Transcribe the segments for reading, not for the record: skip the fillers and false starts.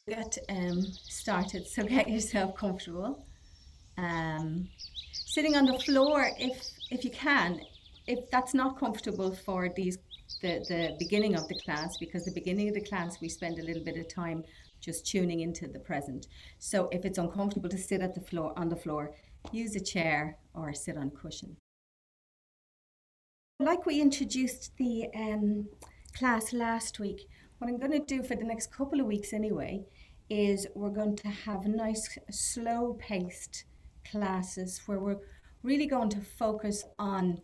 Get started, so get yourself comfortable. Sitting on the floor, if you can. If that's not comfortable for the beginning of the class, because the beginning of the class we spend a little bit of time just tuning into the present. So if it's uncomfortable to sit at the floor on the floor, use a chair or sit on a cushion. Like we introduced the class last week, what I'm going to do for the next couple of weeks anyway is we're going to have nice slow paced classes where we're really going to focus on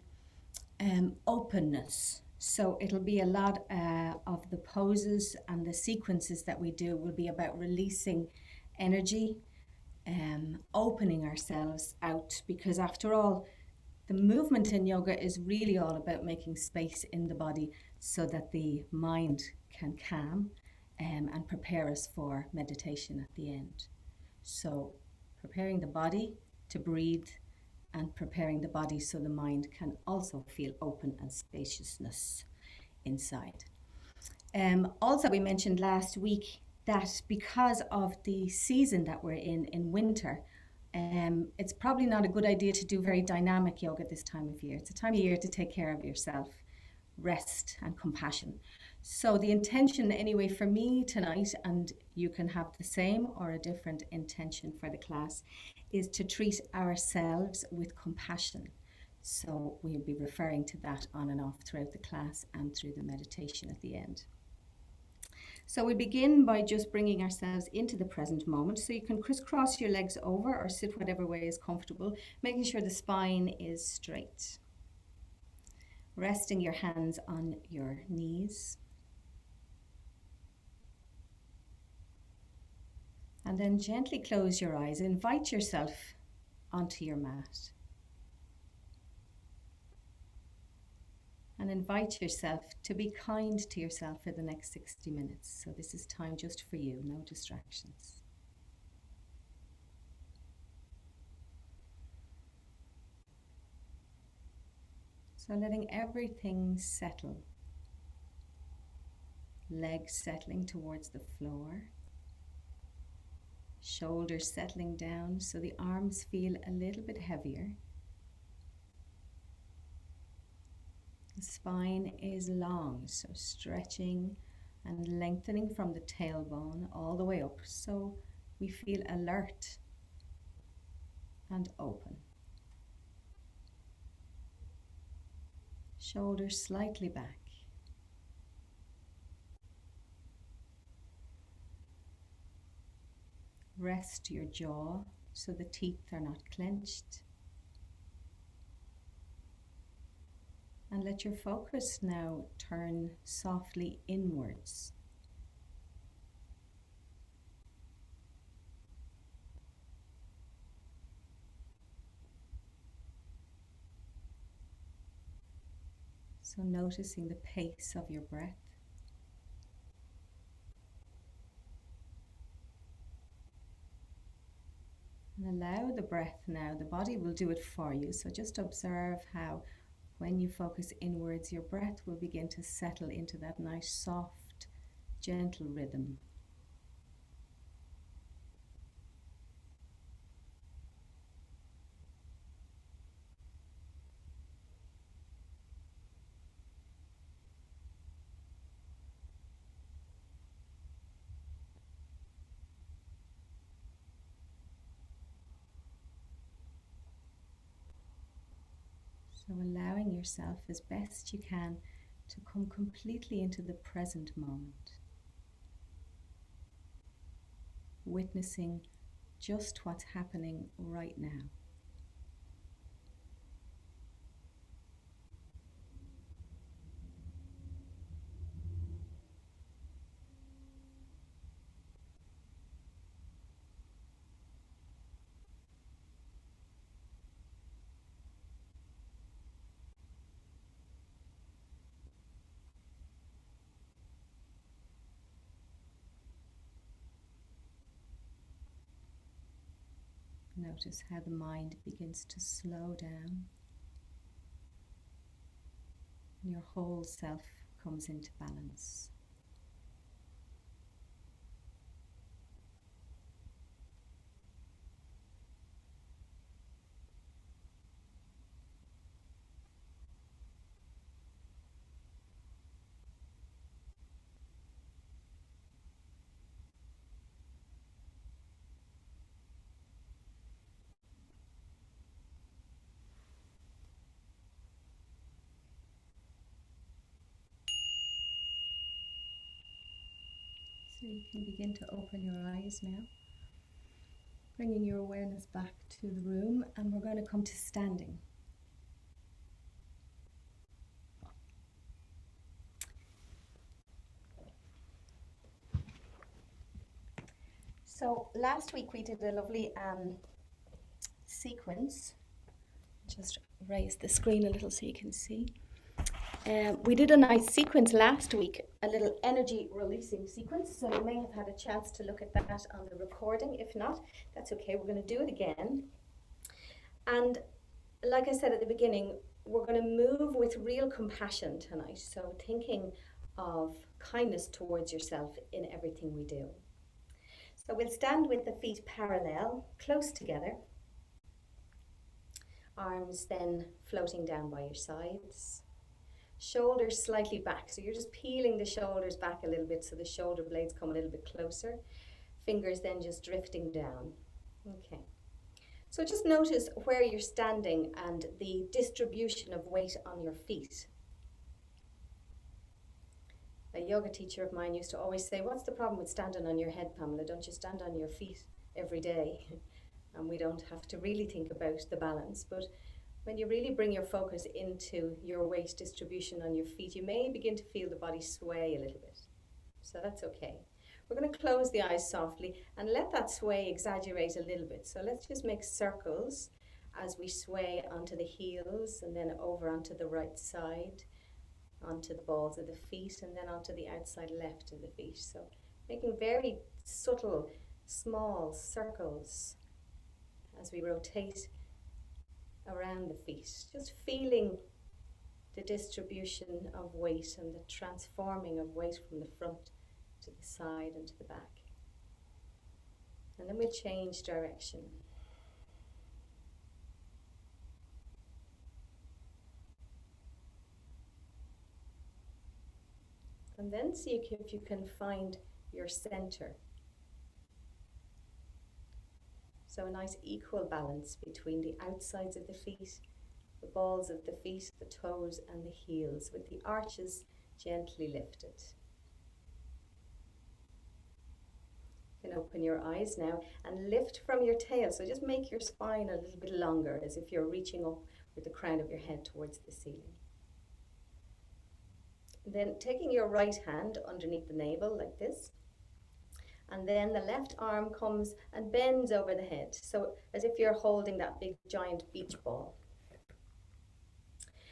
openness. So it'll be a lot of the poses and the sequences that we do will be about releasing energy, opening ourselves out, because after all, the movement in yoga is really all about making space in the body so that the mind can calm and prepare us for meditation at the end. So preparing the body to breathe and preparing the body so the mind can also feel open and spaciousness inside. Also, we mentioned last week that because of the season that we're in winter, it's probably not a good idea to do very dynamic yoga this time of year. It's a time of year to take care of yourself, rest and compassion. So the intention anyway for me tonight, and you can have the same or a different intention for the class, is to treat ourselves with compassion. So we'll be referring to that on and off throughout the class and through the meditation at the end. So we begin by just bringing ourselves into the present moment. So you can crisscross your legs over or sit whatever way is comfortable, making sure the spine is straight. Resting your hands on your knees. And then gently close your eyes. Invite yourself onto your mat. And invite yourself to be kind to yourself for the next 60 minutes. So this is time just for you, no distractions. So letting everything settle. Legs settling towards the floor. Shoulders settling down so the arms feel a little bit heavier. The spine is long, so stretching and lengthening from the tailbone all the way up, so we feel alert and open. Shoulders slightly back. Rest your jaw so the teeth are not clenched. And let your focus now turn softly inwards. So noticing the pace of your breath. And allow the breath now, the body will do it for you. So just observe how when you focus inwards, your breath will begin to settle into that nice, soft, gentle rhythm. So allowing yourself as best you can to come completely into the present moment. Witnessing just what's happening right now. Notice how the mind begins to slow down and your whole self comes into balance. So you can begin to open your eyes now, bringing your awareness back to the room, and we're going to come to standing. So last week we did a lovely sequence. Just raise the screen a little so you can see. We did a nice sequence last week, a little energy releasing sequence, so you may have had a chance to look at that on the recording. If not, that's okay, we're going to do it again. And like I said at the beginning, we're going to move with real compassion tonight, so thinking of kindness towards yourself in everything we do. So we'll stand with the feet parallel, close together, arms then floating down by your sides. Shoulders slightly back, so you're just peeling the shoulders back a little bit so the shoulder blades come a little bit closer. Fingers then just drifting down. Okay. So just notice where you're standing and the distribution of weight on your feet. A yoga teacher of mine used to always say, what's the problem with standing on your head, Pamela? Don't you stand on your feet every day? And we don't have to really think about the balance, but when you really bring your focus into your weight distribution on your feet, you may begin to feel the body sway a little bit. So that's okay. We're going to close the eyes softly and let that sway exaggerate a little bit. So let's just make circles as we sway onto the heels and then over onto the right side, onto the balls of the feet, and then onto the outside left of the feet. So making very subtle, small circles as we rotate around the feet, just feeling the distribution of weight and the transforming of weight from the front to the side and to the back. And then we'll change direction. And then see if you can find your center. So a nice equal balance between the outsides of the feet, the balls of the feet, the toes and the heels, with the arches gently lifted. You can open your eyes now and lift from your tail. So just make your spine a little bit longer, as if you're reaching up with the crown of your head towards the ceiling. Then taking your right hand underneath the navel like this, and then the left arm comes and bends over the head, so as if you're holding that big giant beach ball.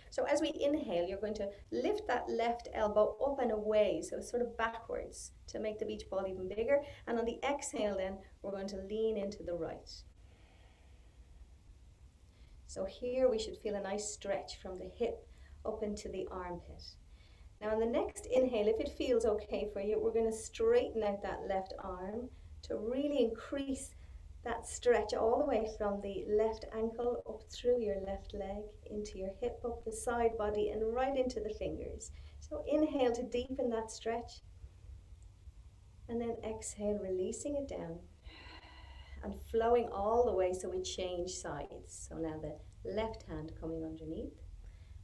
So as we inhale, you're going to lift that left elbow up and away, so sort of backwards, to make the beach ball even bigger. And on the exhale then, we're going to lean into the right. So here we should feel a nice stretch from the hip up into the armpit. Now on the next inhale, if it feels okay for you, we're going to straighten out that left arm to really increase that stretch all the way from the left ankle up through your left leg, into your hip, up the side body and right into the fingers. So inhale to deepen that stretch, and then exhale, releasing it down and flowing all the way, so we change sides. So now the left hand coming underneath,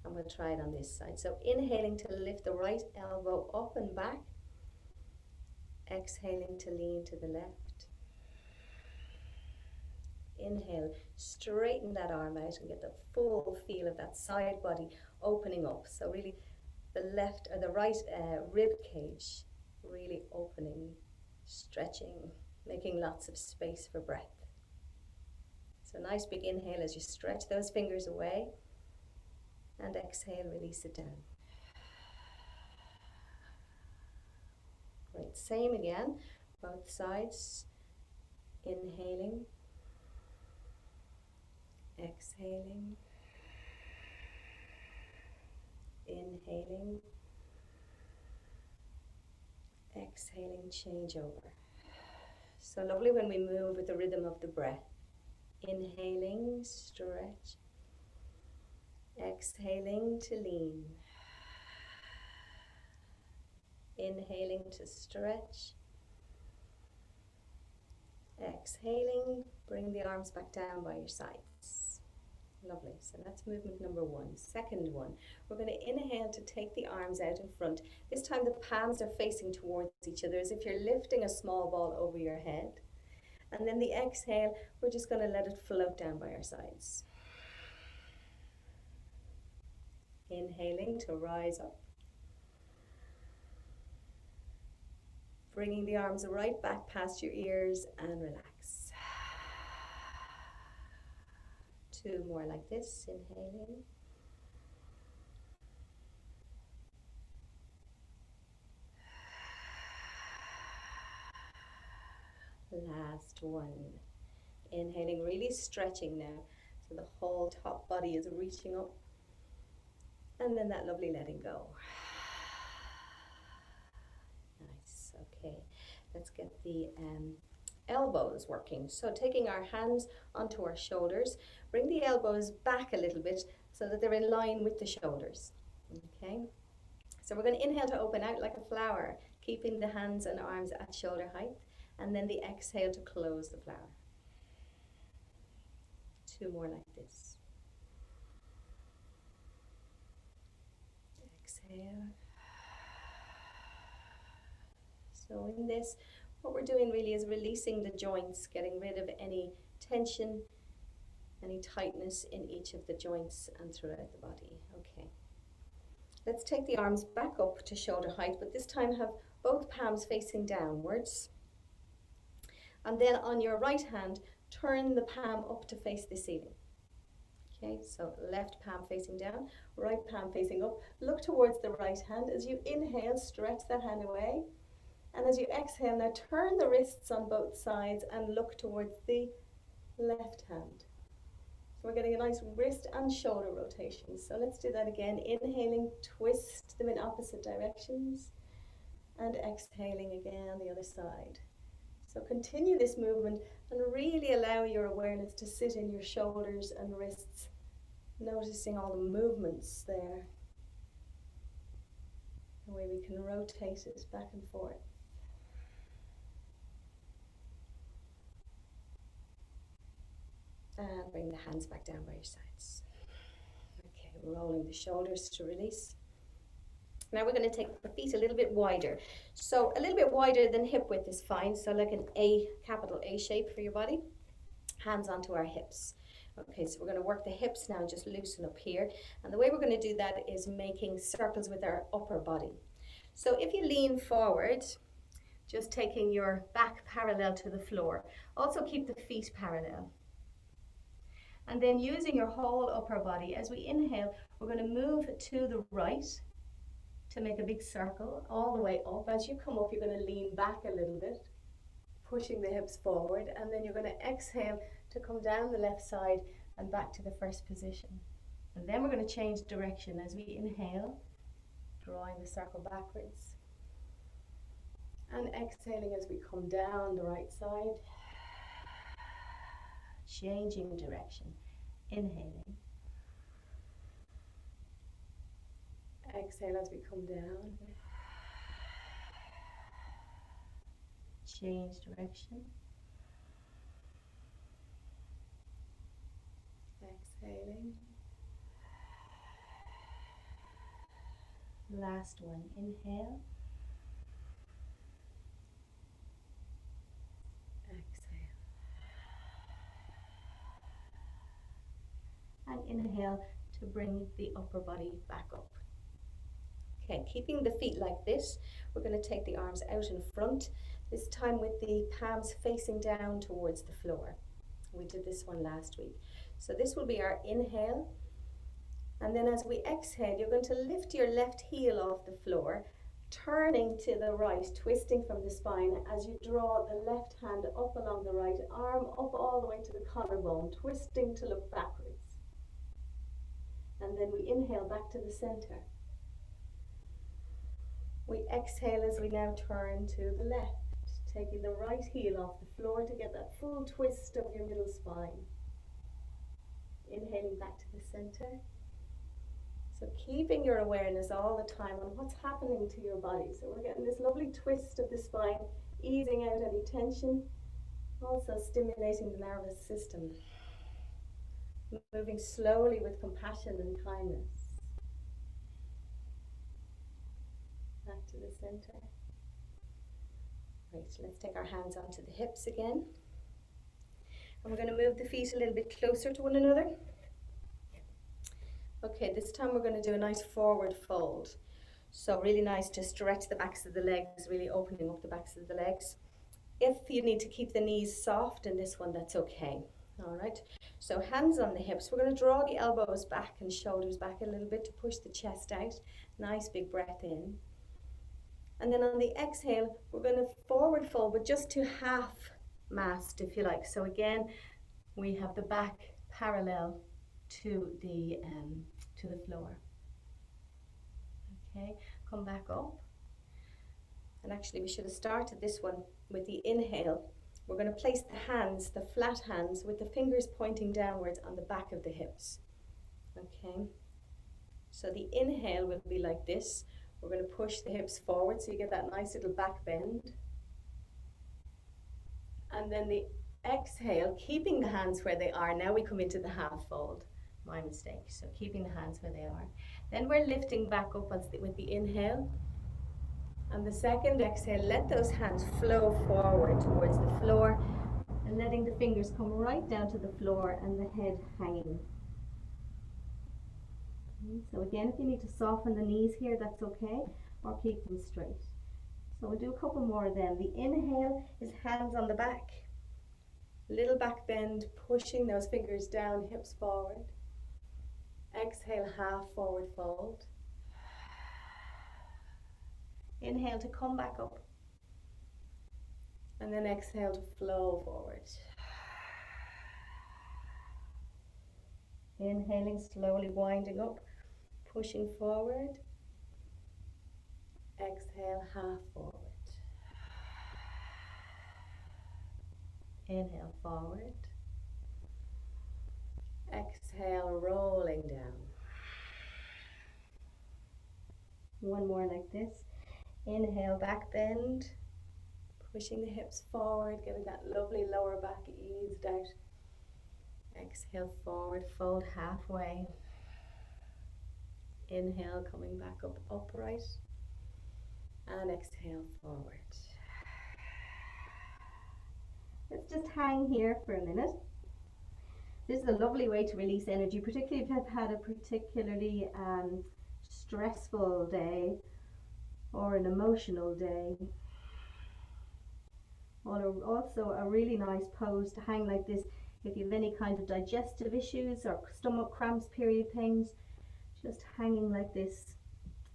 and we'll try it on this side. So inhaling to lift the right elbow up and back, exhaling to lean to the left. Inhale, straighten that arm out and get the full feel of that side body opening up. So really the left or the right rib cage really opening, stretching, making lots of space for breath. So nice big inhale as you stretch those fingers away, and exhale, release it down. Great, same again, both sides. Inhaling, exhaling, inhaling, exhaling, change over. So lovely when we move with the rhythm of the breath. Inhaling, stretch. Exhaling to lean. Inhaling to stretch. Exhaling, bring the arms back down by your sides. Lovely. So that's movement number one. Second one, we're going to inhale to take the arms out in front. This time the palms are facing towards each other as if you're lifting a small ball over your head. And then the exhale, we're just going to let it float down by our sides. Inhaling to rise up. Bringing the arms right back past your ears and relax. Two more like this, inhaling. Last one. Inhaling, really stretching now. So the whole top body is reaching up. And then that lovely letting go. Nice, okay. Let's get the elbows working. So taking our hands onto our shoulders, bring the elbows back a little bit so that they're in line with the shoulders. Okay. So we're going to inhale to open out like a flower, keeping the hands and arms at shoulder height, and then the exhale to close the flower. Two more like this. Exhale. So in this, what we're doing really is releasing the joints, getting rid of any tension, any tightness in each of the joints and throughout the body. Okay. Let's take the arms back up to shoulder height, but this time have both palms facing downwards. And then on your right hand, turn the palm up to face the ceiling. Okay, so left palm facing down, right palm facing up. Look towards the right hand. As you inhale, stretch that hand away. And as you exhale, now turn the wrists on both sides and look towards the left hand. So we're getting a nice wrist and shoulder rotation. So let's do that again. Inhaling, twist them in opposite directions. And exhaling again on the other side. So continue this movement and really allow your awareness to sit in your shoulders and wrists, noticing all the movements there. The way we can rotate it back and forth. And bring the hands back down by your sides. Okay, rolling the shoulders to release. Now we're going to take the feet a little bit wider. So a little bit wider than hip width is fine. So like an A, capital A shape for your body. Hands onto our hips. Okay, so we're going to work the hips now and just loosen up here. And the way we're going to do that is making circles with our upper body. So if you lean forward, just taking your back parallel to the floor. Also keep the feet parallel. And then using your whole upper body, as we inhale, we're going to move to the right to make a big circle all the way up. As you come up, you're going to lean back a little bit, pushing the hips forward, and then you're going to exhale to come down the left side and back to the first position. And then we're going to change direction as we inhale, drawing the circle backwards, and exhaling as we come down the right side. Changing direction, inhaling. Exhale as we come down. Change direction. Exhaling. Last one, inhale. And inhale to bring the upper body back up. Okay, keeping the feet like this, we're going to take the arms out in front, this time with the palms facing down towards the floor. We did this one last week. So this will be our inhale, and then as we exhale, you're going to lift your left heel off the floor, turning to the right, twisting from the spine as you draw the left hand up along the right arm, up all the way to the collarbone, twisting to look backwards. And then we inhale back to the center. We exhale as we now turn to the left, taking the right heel off the floor to get that full twist of your middle spine. Inhaling back to the center. So keeping your awareness all the time on what's happening to your body. So we're getting this lovely twist of the spine, easing out any tension, also stimulating the nervous system. Moving slowly with compassion and kindness. Back to the center. Right, let's take our hands onto the hips again. And we're going to move the feet a little bit closer to one another. Okay, this time we're going to do a nice forward fold. So really nice to stretch the backs of the legs, really opening up the backs of the legs. If you need to keep the knees soft in this one, that's okay. All right, so hands on the hips. We're going to draw the elbows back and shoulders back a little bit to push the chest out. Nice big breath in. And then on the exhale, we're going to forward fold, but just to half mast, if you like. So again, we have the back parallel to the floor. Okay, come back up. And actually, we should have started this one with the inhale. We're going to place the hands, the flat hands, with the fingers pointing downwards on the back of the hips. Okay, so the inhale will be like this. We're going to push the hips forward so you get that nice little back bend. And then the exhale, keeping the hands where they are. Now we come into the half fold. My mistake. So keeping the hands where they are. Then we're lifting back up with the inhale. And the second exhale, let those hands flow forward towards the floor and letting the fingers come right down to the floor and the head hanging. So again, if you need to soften the knees here, that's okay, or keep them straight. So we'll do a couple more then. The inhale is hands on the back. Little back bend, pushing those fingers down, hips forward. Exhale, half forward fold. Inhale to come back up. And then exhale to flow forward. Inhaling, slowly winding up, pushing forward. Exhale, half forward. Inhale, forward. Exhale, rolling down. One more like this. Inhale, back bend. Pushing the hips forward, getting that lovely lower back eased out. Exhale, forward, fold halfway. Inhale, coming back up upright. And exhale, forward. Let's just hang here for a minute. This is a lovely way to release energy, particularly if you've had a particularly stressful day or an emotional day. Also a really nice pose to hang like this if you have any kind of digestive issues or stomach cramps, period pains. Just hanging like this.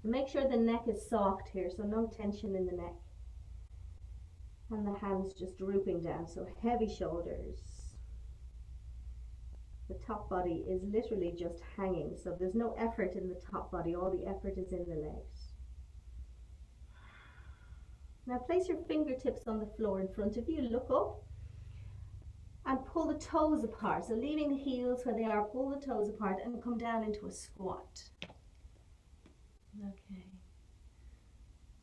Make sure the neck is soft here, so no tension in the neck. And the hands just drooping down, so heavy shoulders. The top body is literally just hanging, so there's no effort in the top body, all the effort is in the legs. Now place your fingertips on the floor in front of you, look up and pull the toes apart. So leaving the heels where they are, pull the toes apart and come down into a squat. Okay.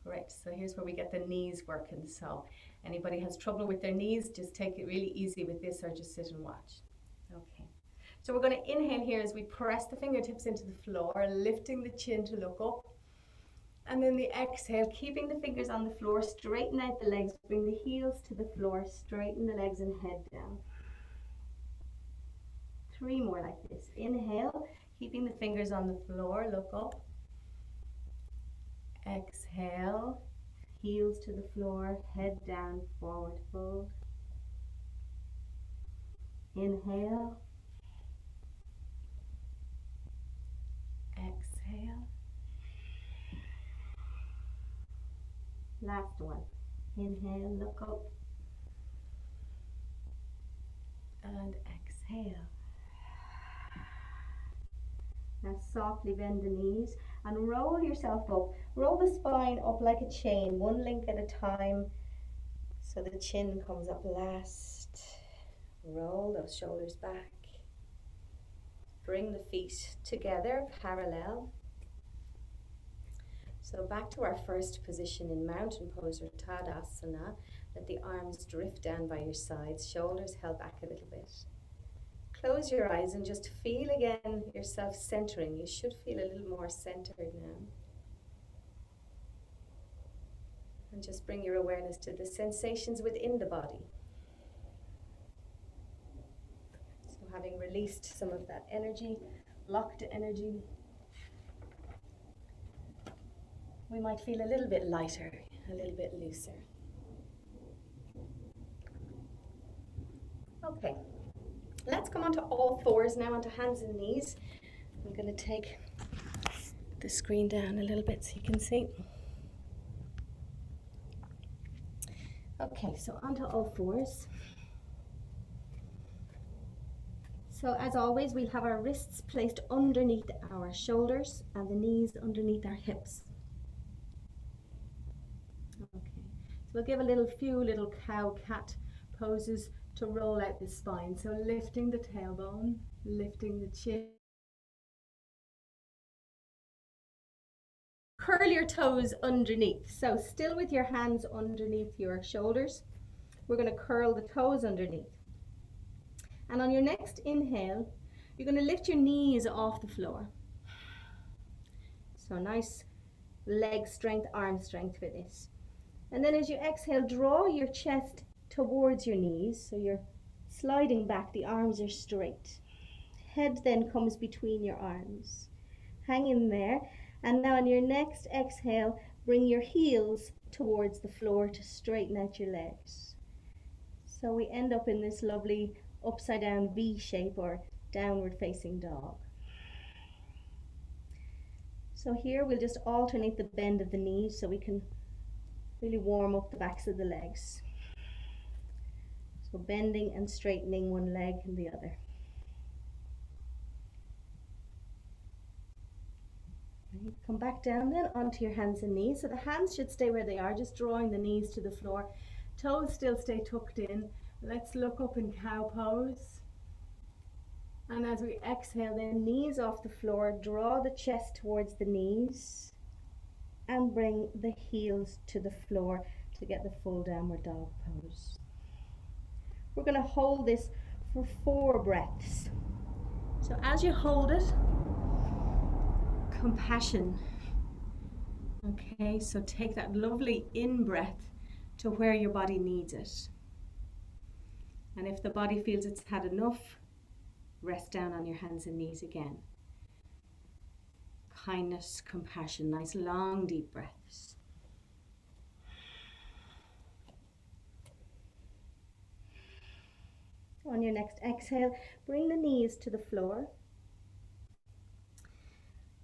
Great, so here's where we get the knees working. So anybody has trouble with their knees, just take it really easy with this or just sit and watch. Okay. So we're going to inhale here as we press the fingertips into the floor, lifting the chin to look up. And then the exhale, keeping the fingers on the floor, straighten out the legs, bring the heels to the floor, straighten the legs and head down. 3 more like this. Inhale, keeping the fingers on the floor, look up. Exhale, heels to the floor, head down, forward fold. Inhale. Exhale. Last one. Inhale, look up. And exhale. Now softly bend the knees and roll yourself up. Roll the spine up like a chain, one link at a time, so the chin comes up last. Roll those shoulders back. Bring the feet together, parallel. So back to our first position in mountain pose or Tadasana. Let the arms drift down by your sides, shoulders held back a little bit. close your eyes and just feel again yourself centering. You should feel a little more centered now. And just bring your awareness to the sensations within the body. So having released some of that energy, blocked energy, we might feel a little bit lighter, a little bit looser. Okay, let's come onto all fours now, onto hands and knees. I'm going to take the screen down a little bit so you can see. Okay, so onto all fours. So as always, we'll have our wrists placed underneath our shoulders and the knees underneath our hips. Okay, so we'll give a few little cow-cat poses to roll out the spine. So lifting the tailbone, lifting the chin. Curl your toes underneath. So still with your hands underneath your shoulders, we're going to curl the toes underneath. And on your next inhale, you're going to lift your knees off the floor. So nice leg strength, arm strength for this. And then as you exhale, draw your chest towards your knees. So you're sliding back, the arms are straight. Head then comes between your arms. Hang in there. And now on your next exhale, bring your heels towards the floor to straighten out your legs. So we end up in this lovely upside down V shape or downward facing dog. So here we'll just alternate the bend of the knees so we can really warm up the backs of the legs. So bending and straightening one leg and the other. Right. Come back down then onto your hands and knees. So the hands should stay where they are, just drawing the knees to the floor. Toes still stay tucked in. Let's look up in cow pose. And as we exhale then, knees off the floor, draw the chest towards the knees and bring the heels to the floor to get the full downward dog pose. We're going to hold this for 4 breaths. So as you hold it, compassion. Okay, so take that lovely in-breath to where your body needs it. And if the body feels it's had enough, rest down on your hands and knees again. Kindness, compassion, nice long deep breaths. On your next exhale, bring the knees to the floor.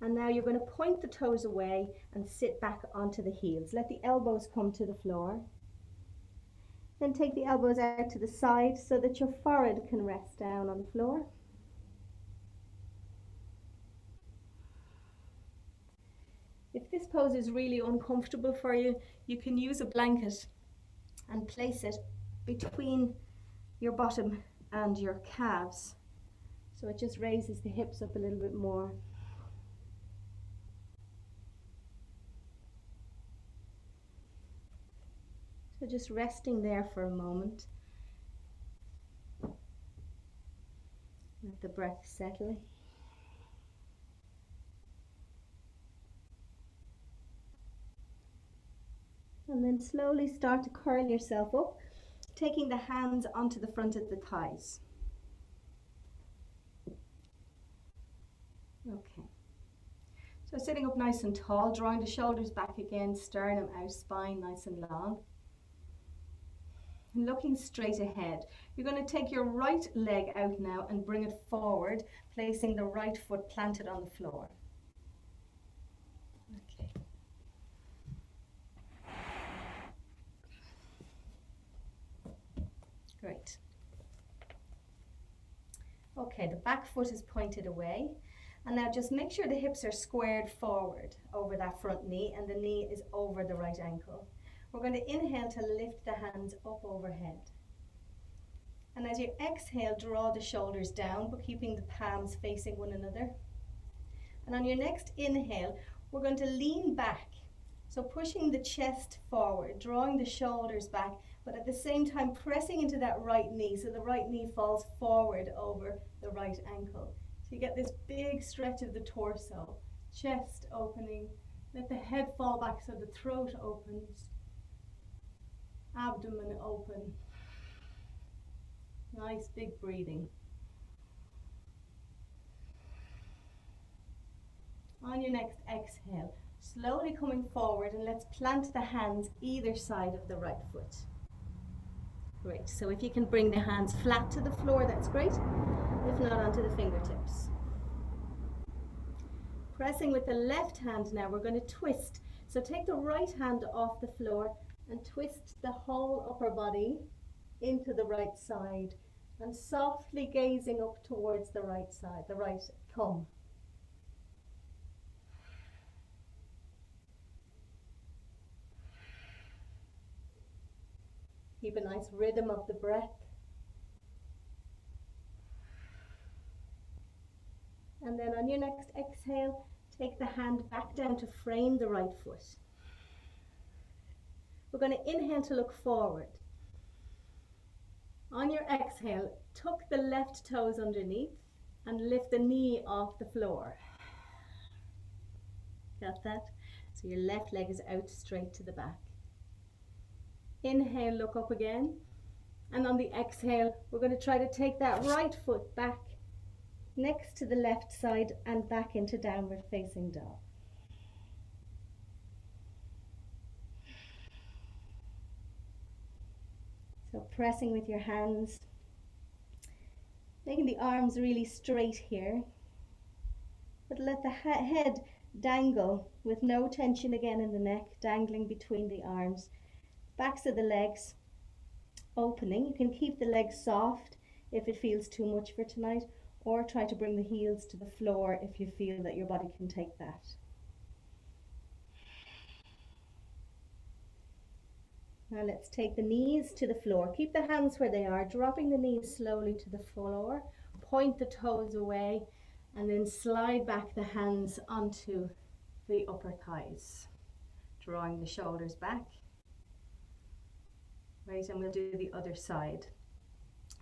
And now you're going to point the toes away and sit back onto the heels. Let the elbows come to the floor. Then take the elbows out to the side so that your forehead can rest down on the floor. If this pose is really uncomfortable for you, you can use a blanket and place it between your bottom and your calves. So it just raises the hips up a little bit more. So just resting there for a moment. Let the breath settle. And then slowly start to curl yourself up, taking the hands onto the front of the thighs. Okay. So sitting up nice and tall, drawing the shoulders back again, sternum out, spine nice and long. And looking straight ahead. You're going to take your right leg out now and bring it forward, placing the right foot planted on the floor. Okay. Great. Okay, the back foot is pointed away. And now just make sure the hips are squared forward over that front knee and the knee is over the right ankle. We're going to inhale to lift the hands up overhead. And as you exhale, draw the shoulders down, but keeping the palms facing one another. And on your next inhale, we're going to lean back. So pushing the chest forward, drawing the shoulders back, but at the same time pressing into that right knee, so the right knee falls forward over the right ankle. So you get this big stretch of the torso, chest opening, let the head fall back so the throat opens, abdomen open. Nice big breathing. On your next exhale, slowly coming forward, and let's plant the hands either side of the right foot. Great, so if you can bring the hands flat to the floor, that's great. If not, onto the fingertips. Pressing with the left hand now, we're going to twist. So take the right hand off the floor and twist the whole upper body into the right side and softly gazing up towards the right side, the right thumb. Keep a nice rhythm of the breath. And then on your next exhale, take the hand back down to frame the right foot. We're going to inhale to look forward. On your exhale, tuck the left toes underneath and lift the knee off the floor. Got that? So your left leg is out straight to the back. Inhale, look up again. And on the exhale, we're going to try to take that right foot back next to the left side and back into downward facing dog. So pressing with your hands, making the arms really straight here, but let the head dangle with no tension again in the neck, dangling between the arms. Backs of the legs opening. You can keep the legs soft if it feels too much for tonight, or try to bring the heels to the floor if you feel that your body can take that. Now let's take the knees to the floor. Keep the hands where they are, dropping the knees slowly to the floor. Point the toes away and then slide back the hands onto the upper thighs, drawing the shoulders back. Right, and we'll do the other side.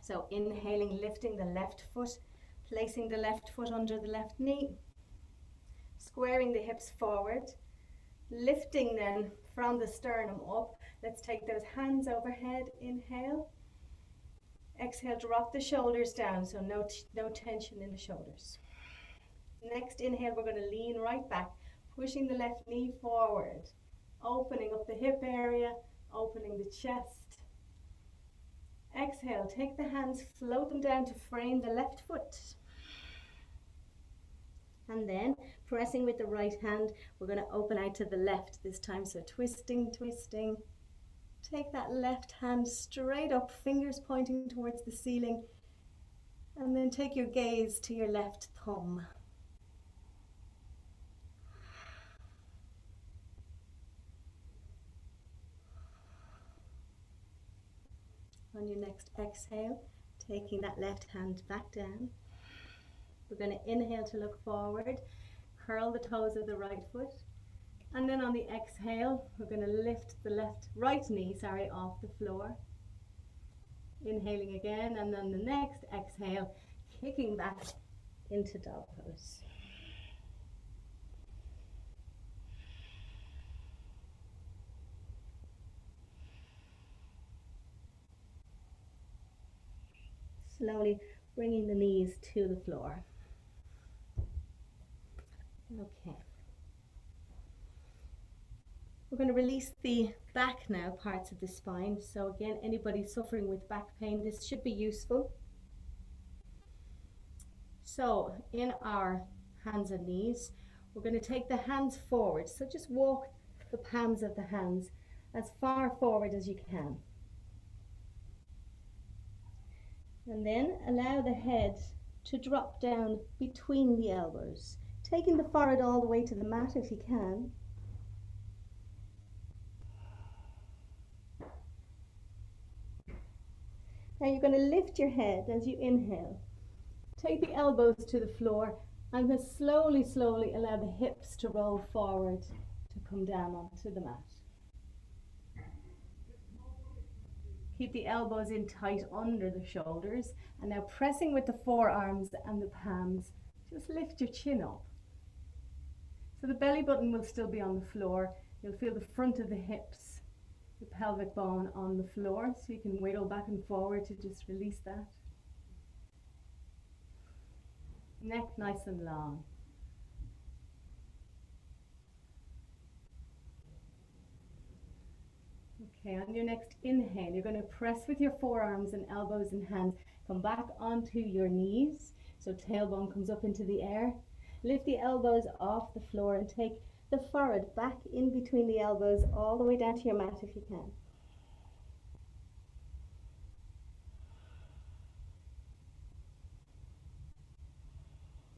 So inhaling, lifting the left foot, placing the left foot under the left knee, squaring the hips forward, lifting then from the sternum up. Let's take those hands overhead, inhale. Exhale, drop the shoulders down, so no tension in the shoulders. Next inhale, we're going to lean right back, pushing the left knee forward, opening up the hip area, opening the chest. Exhale, take the hands, float them down to frame the left foot. And then pressing with the right hand, we're going to open out to the left this time. So twisting, twisting. Take that left hand straight up, fingers pointing towards the ceiling. And then take your gaze to your left thumb. On your next exhale, taking that left hand back down. We're going to inhale to look forward, curl the toes of the right foot, and then on the exhale, we're going to lift the right knee off the floor. Inhaling again, and then the next exhale, kicking back into dog pose. Slowly bringing the knees to the floor. Okay. We're going to release the back now, parts of the spine. So again, anybody suffering with back pain, this should be useful. So in our hands and knees, we're going to take the hands forward. So just walk the palms of the hands as far forward as you can. And then allow the head to drop down between the elbows, taking the forehead all the way to the mat if you can. Now you're going to lift your head as you inhale. Take the elbows to the floor and then slowly, slowly allow the hips to roll forward to come down onto the mat. Keep the elbows in tight under the shoulders, and now pressing with the forearms and the palms, just lift your chin up. So the belly button will still be on the floor. You'll feel the front of the hips, the pelvic bone on the floor, so you can wiggle back and forward to just release that. Neck nice and long. Okay, on your next inhale, you're going to press with your forearms and elbows and hands. Come back onto your knees, so tailbone comes up into the air. Lift the elbows off the floor and take the forehead back in between the elbows all the way down to your mat if you can.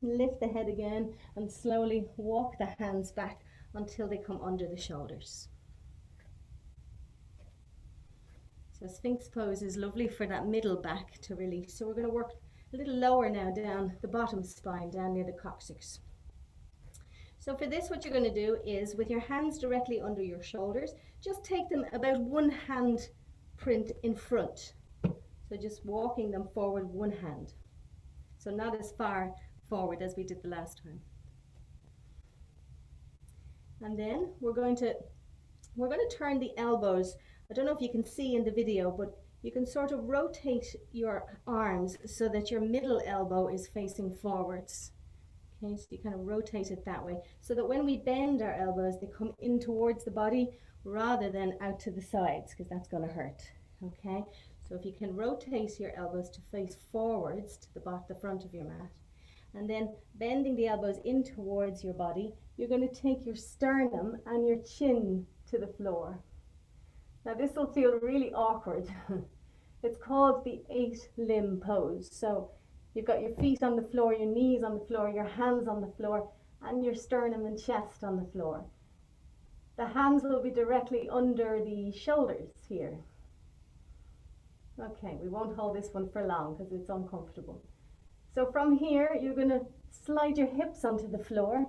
Lift the head again and slowly walk the hands back until they come under the shoulders. So Sphinx pose is lovely for that middle back to release. So we're going to work a little lower now down the bottom spine, down near the coccyx. So for this, what you're going to do is, with your hands directly under your shoulders, just take them about one hand print in front. So just walking them forward one hand. So not as far forward as we did the last time. And then we're going to turn the elbows. I don't know if you can see in the video, but you can sort of rotate your arms so that your middle elbow is facing forwards. Okay, so you kind of rotate it that way, so that when we bend our elbows, they come in towards the body rather than out to the sides, because that's going to hurt. Okay, so if you can rotate your elbows to face forwards to the front of your mat, and then bending the elbows in towards your body, you're going to take your sternum and your chin to the floor. Now this will feel really awkward. It's called the 8-limb pose. So you've got your feet on the floor, your knees on the floor, your hands on the floor, and your sternum and chest on the floor. The hands will be directly under the shoulders here. Okay, we won't hold this one for long because it's uncomfortable. So from here, you're going to slide your hips onto the floor,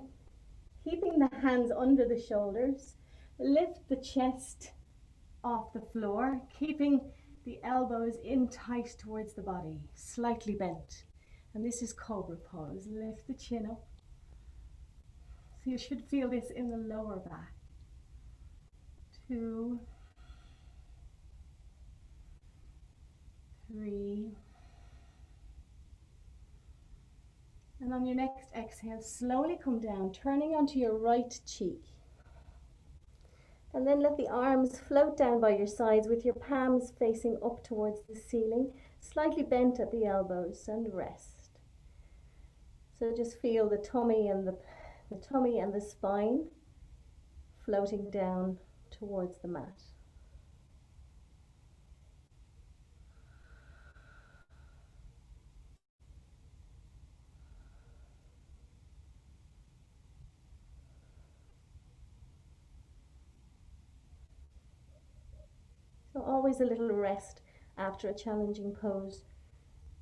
keeping the hands under the shoulders. Lift the chest off the floor, keeping the elbows in tight towards the body, slightly bent. And this is cobra pose. Lift the chin up. So you should feel this in the lower back. 2, 3. And on your next exhale, slowly come down, turning onto your right cheek. And then let the arms float down by your sides with your palms facing up towards the ceiling, slightly bent at the elbows, and rest. So just feel the tummy and the spine floating down towards the mat. So always a little rest after a challenging pose,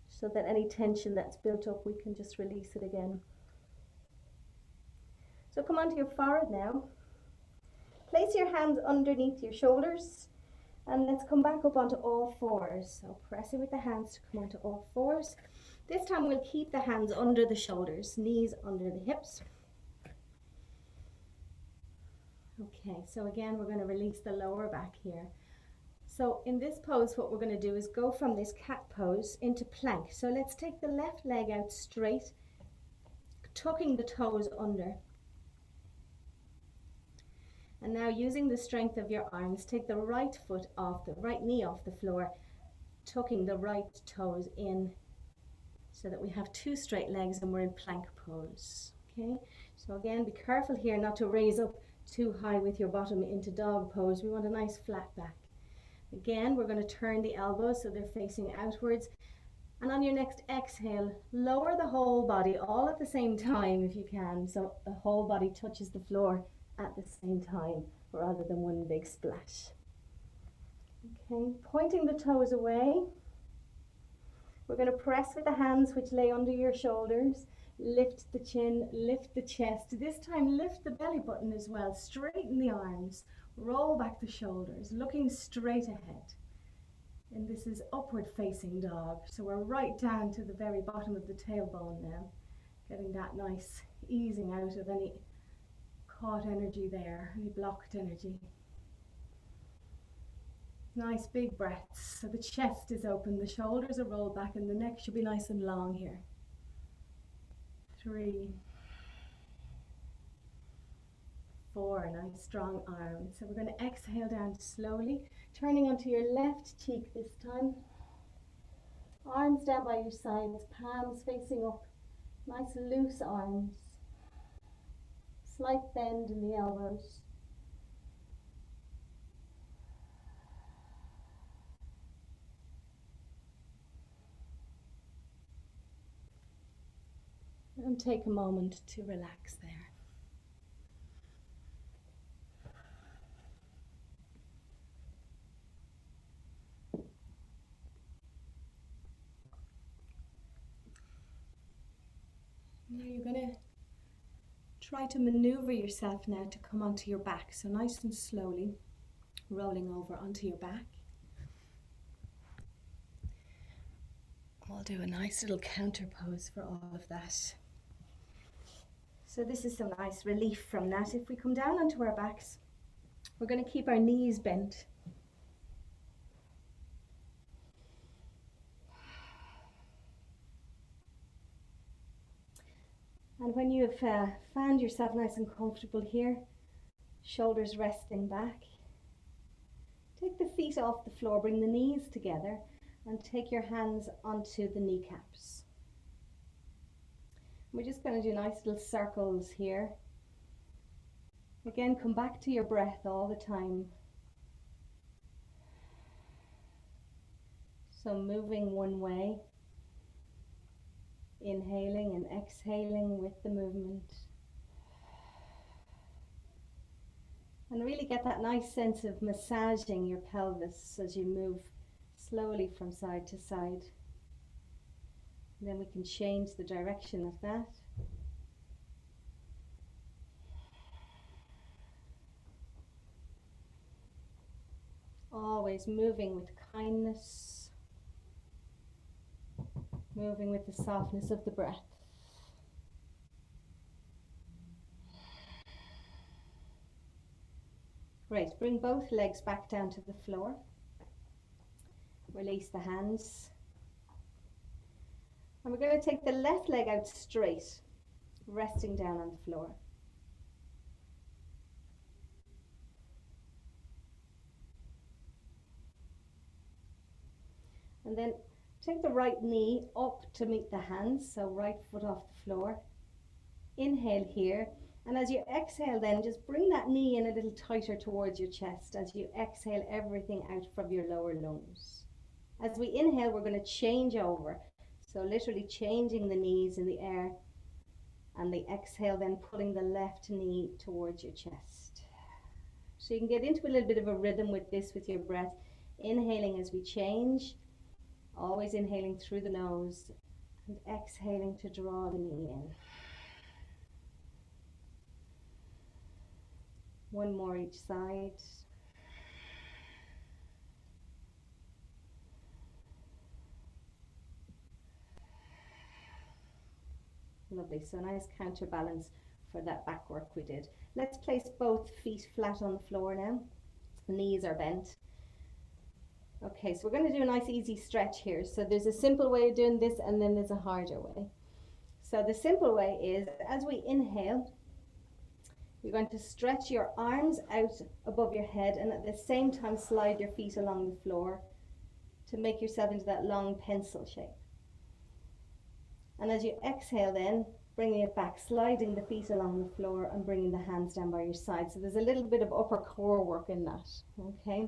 so that any tension that's built up, we can just release it again. So come onto your forehead now. Place your hands underneath your shoulders, and let's come back up onto all fours. So pressing with the hands to come onto all fours. This time we'll keep the hands under the shoulders, knees under the hips. Okay, so again, we're going to release the lower back here. So in this pose, what we're going to do is go from this cat pose into plank. So let's take the left leg out straight, tucking the toes under. And now, using the strength of your arms, take the right foot off, the right knee off the floor, tucking the right toes in, so that we have 2 straight legs and we're in plank pose. Okay, so again, be careful here not to raise up too high with your bottom into dog pose. We want a nice flat back. Again, we're going to turn the elbows so they're facing outwards. And on your next exhale, lower the whole body all at the same time if you can, so the whole body touches the floor at the same time rather than one big splash. Okay, pointing the toes away. We're going to press with the hands which lay under your shoulders. Lift the chin, lift the chest. This time lift the belly button as well. Straighten the arms, roll back the shoulders, looking straight ahead. And this is upward facing dog. So we're right down to the very bottom of the tailbone now. Getting that nice easing out of any caught energy there, any blocked energy. Nice big breaths. So the chest is open, the shoulders are rolled back, and the neck should be nice and long here. 3, 4, nice strong arms. So we're going to exhale down slowly, turning onto your left cheek this time. Arms down by your sides, palms facing up, nice loose arms. Slight bend in the elbows. And take a moment to relax there. Now you're going to try to maneuver yourself now to come onto your back. So nice and slowly rolling over onto your back. I'll do a nice little counter pose for all of that. So this is some nice relief from that. If we come down onto our backs, we're going to keep our knees bent. And when you have found yourself nice and comfortable here, shoulders resting back, take the feet off the floor, bring the knees together, and take your hands onto the kneecaps. We're just going to do nice little circles here. Again, come back to your breath all the time. So moving one way, inhaling and exhaling with the movement. And really get that nice sense of massaging your pelvis as you move slowly from side to side. And then we can change the direction of that. Always moving with kindness, moving with the softness of the breath. Great, bring both legs back down to the floor. Release the hands. And we're going to take the left leg out straight, resting down on the floor. And then take the right knee up to meet the hands, so right foot off the floor. Inhale here, and as you exhale then just bring that knee in a little tighter towards your chest as you exhale everything out from your lower lungs. As we inhale, we're going to change over, so literally changing the knees in the air, and the exhale then pulling the left knee towards your chest. So you can get into a little bit of a rhythm with this, with your breath, inhaling as we change, always inhaling through the nose and exhaling to draw the knee in. One more each side. Lovely, so nice counterbalance for that back work we did. Let's place both feet flat on the floor now. Knees are bent. Okay, so we're going to do a nice easy stretch here. So there's a simple way of doing this, and then there's a harder way. So the simple way is, as we inhale, you're going to stretch your arms out above your head, and at the same time slide your feet along the floor to make yourself into that long pencil shape. And as you exhale then, bringing it back, sliding the feet along the floor and bringing the hands down by your side. So there's a little bit of upper core work in that, okay?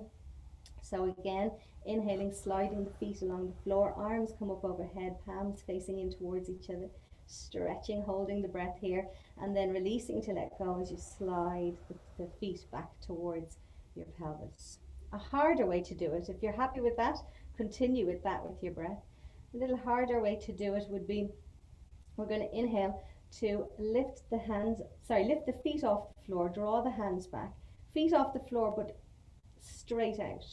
So again, inhaling, sliding the feet along the floor, arms come up overhead, palms facing in towards each other, stretching, holding the breath here, and then releasing to let go as you slide the feet back towards your pelvis. A harder way to do it, if you're happy with that, continue with that with your breath. A little harder way to do it would be We're going to inhale to lift the feet off the floor, draw the hands back, feet off the floor but straight out.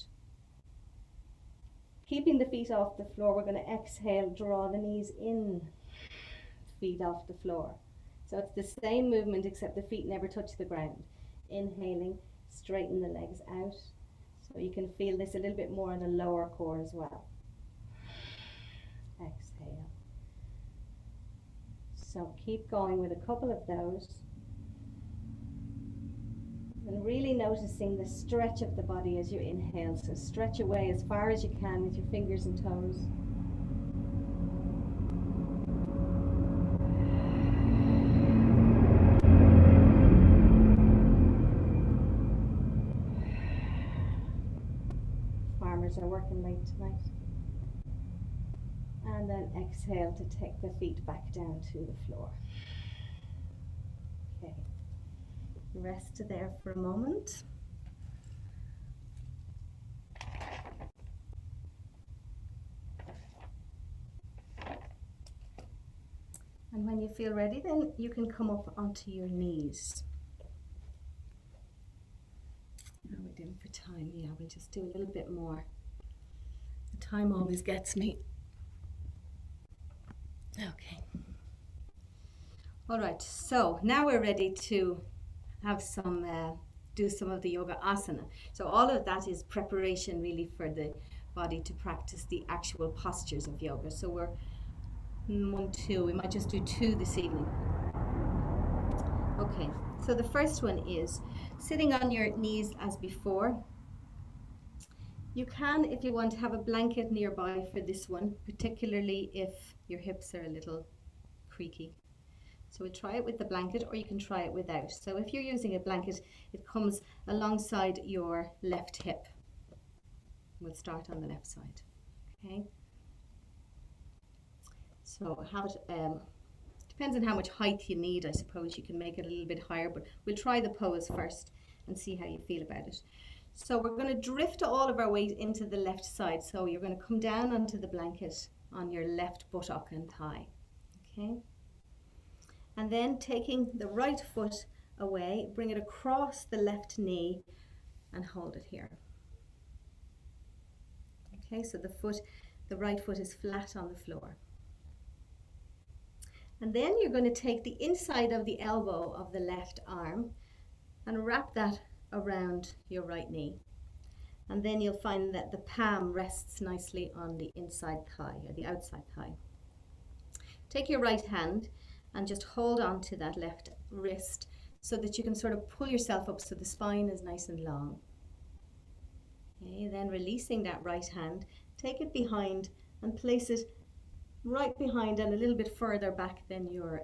Keeping the feet off the floor, we're going to exhale, draw the knees in, feet off the floor. So it's the same movement except the feet never touch the ground. Inhaling, straighten the legs out. So you can feel this a little bit more in the lower core as well. Exhale. So keep going with a couple of those. And really noticing the stretch of the body as you inhale. So stretch away as far as you can with your fingers and toes. Farmers are working late tonight. And then exhale to take the feet back down to the floor. Okay. Rest there for a moment. And when you feel ready, then you can come up onto your knees. How are we doing for time? Yeah, we'll just do a little bit more. The time always gets me. Okay. All right, so now we're ready to have do some of the yoga asana. So all of that is preparation really for the body to practice the actual postures of yoga. So we're 1, 2, we might just do 2 this evening. Okay, so the first one is sitting on your knees as before. You can, if you want, have a blanket nearby for this one, particularly if your hips are a little creaky. So we'll try it with the blanket, or you can try it without. So if you're using a blanket, it comes alongside your left hip. We'll start on the left side. Okay. So have it, depends on how much height you need, I suppose. You can make it a little bit higher, but we'll try the pose first and see how you feel about it. So we're going to drift all of our weight into the left side. So you're going to come down onto the blanket on your left buttock and thigh. Okay. And then taking the right foot away, bring it across the left knee and hold it here. Okay, so the right foot is flat on the floor. And then you're going to take the inside of the elbow of the left arm and wrap that around your right knee. And then you'll find that the palm rests nicely on the inside thigh or the outside thigh. Take your right hand and just hold on to that left wrist so that you can sort of pull yourself up so the spine is nice and long. Okay, then releasing that right hand, take it behind and place it right behind and a little bit further back than your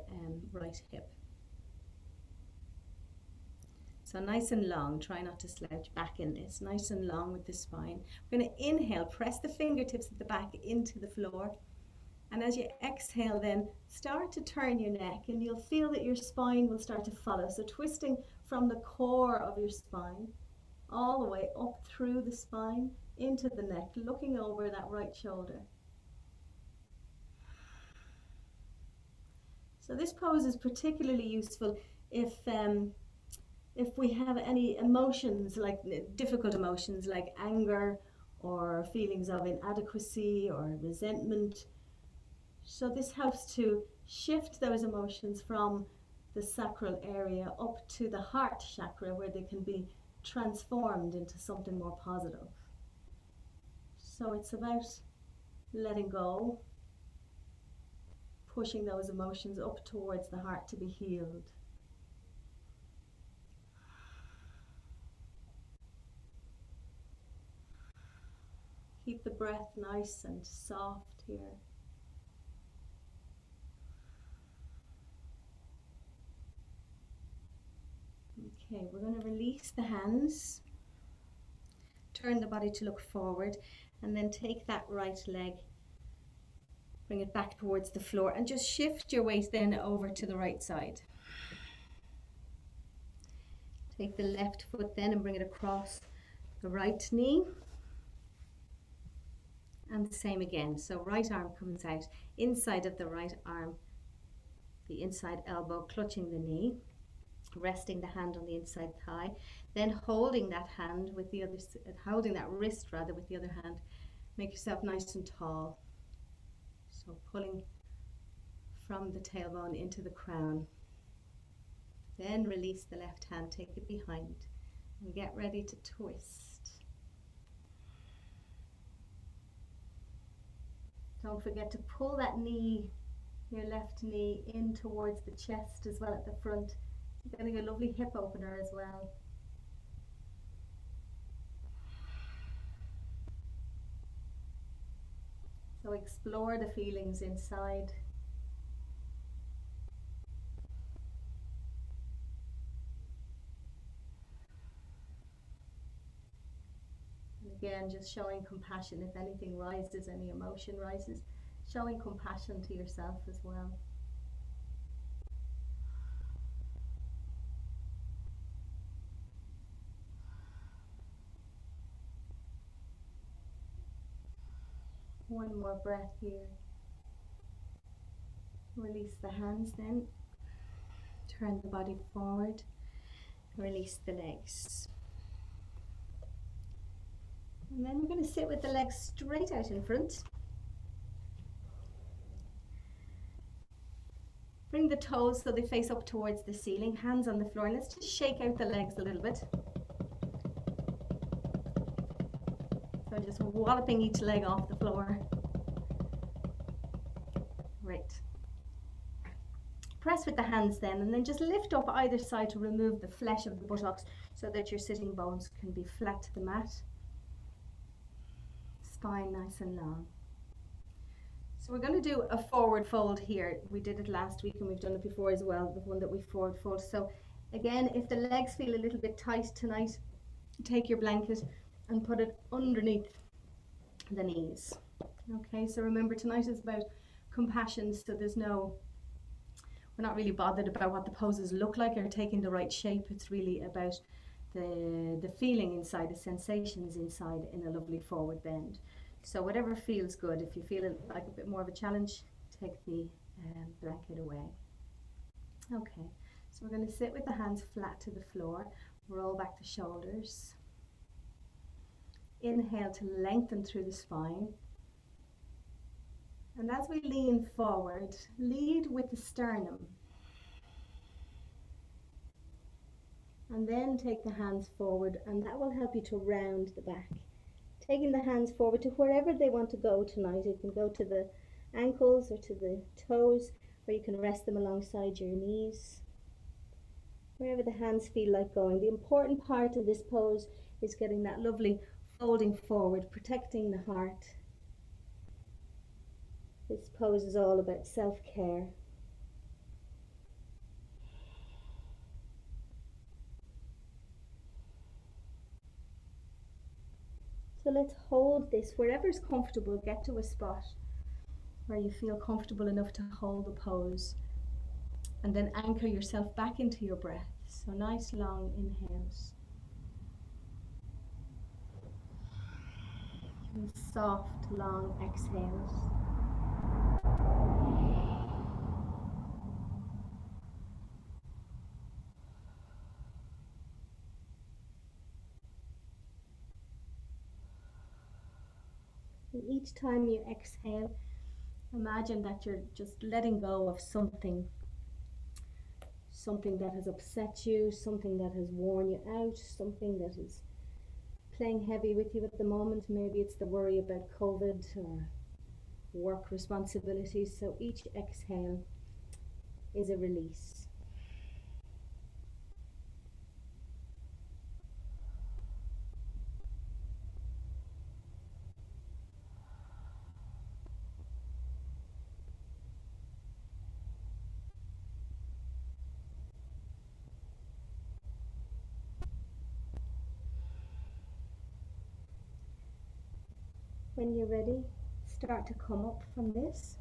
right hip. So nice and long, try not to slouch back in this, nice and long with the spine. We're going to inhale, press the fingertips at the back into the floor. And as you exhale then, start to turn your neck and you'll feel that your spine will start to follow. So twisting from the core of your spine, all the way up through the spine, into the neck, looking over that right shoulder. So this pose is particularly useful if we have any emotions, like difficult emotions like anger or feelings of inadequacy or resentment. So this helps to shift those emotions from the sacral area up to the heart chakra where they can be transformed into something more positive. So it's about letting go, pushing those emotions up towards the heart to be healed. Keep the breath nice and soft here. Okay, we're going to release the hands, turn the body to look forward, and then take that right leg, bring it back towards the floor, and just shift your weight then over to the right side. Take the left foot then and bring it across the right knee. And the same again. So right arm comes out, inside of the right arm, the inside elbow, clutching the knee, resting the hand on the inside thigh, then holding that hand with the other, holding that wrist rather with the other hand. Make yourself nice and tall. So pulling from the tailbone into the crown. Then release the left hand, take it behind, and get ready to twist. Don't forget to pull that knee, your left knee, in towards the chest as well at the front. You're getting a lovely hip opener as well. So explore the feelings inside. And again, just showing compassion. If anything rises, any emotion rises, showing compassion to yourself as well. One more breath here. Release the hands then. Turn the body forward. Release the legs. And then we're going to sit with the legs straight out in front. Bring the toes so they face up towards the ceiling, hands on the floor. And let's just shake out the legs a little bit. So just walloping each leg off the floor. Right. Press with the hands then, and then just lift up either side to remove the flesh of the buttocks so that your sitting bones can be flat to the mat. Spine nice and long. So we're going to do a forward fold here. We did it last week and we've done it before as well, the one that we forward fold. So again, if the legs feel a little bit tight tonight, take your blanket and put it underneath the knees. Okay, so remember tonight is about compassion, so we're not really bothered about what the poses look like or taking the right shape. It's really about the feeling inside, the sensations inside in a lovely forward bend. So whatever feels good. If you feel it like a bit more of a challenge, take the blanket away. Okay, so we're going to sit with the hands flat to the floor, roll back the shoulders. Inhale to lengthen through the spine. And as we lean forward, lead with the sternum. And then take the hands forward, and that will help you to round the back. Taking the hands forward to wherever they want to go tonight. It can go to the ankles or to the toes, or you can rest them alongside your knees. Wherever the hands feel like going. The important part of this pose is getting that lovely folding forward, protecting the heart. This pose is all about self-care. So let's hold this wherever's comfortable. Get to a spot where you feel comfortable enough to hold the pose, and then anchor yourself back into your breath. So nice long inhales and soft long exhales. And each time you exhale, imagine that you're just letting go of something that has upset you, something that has worn you out, something that is playing heavy with you at the moment. Maybe it's the worry about COVID or work responsibilities. So each exhale is a release. When you're ready, start to come up from this.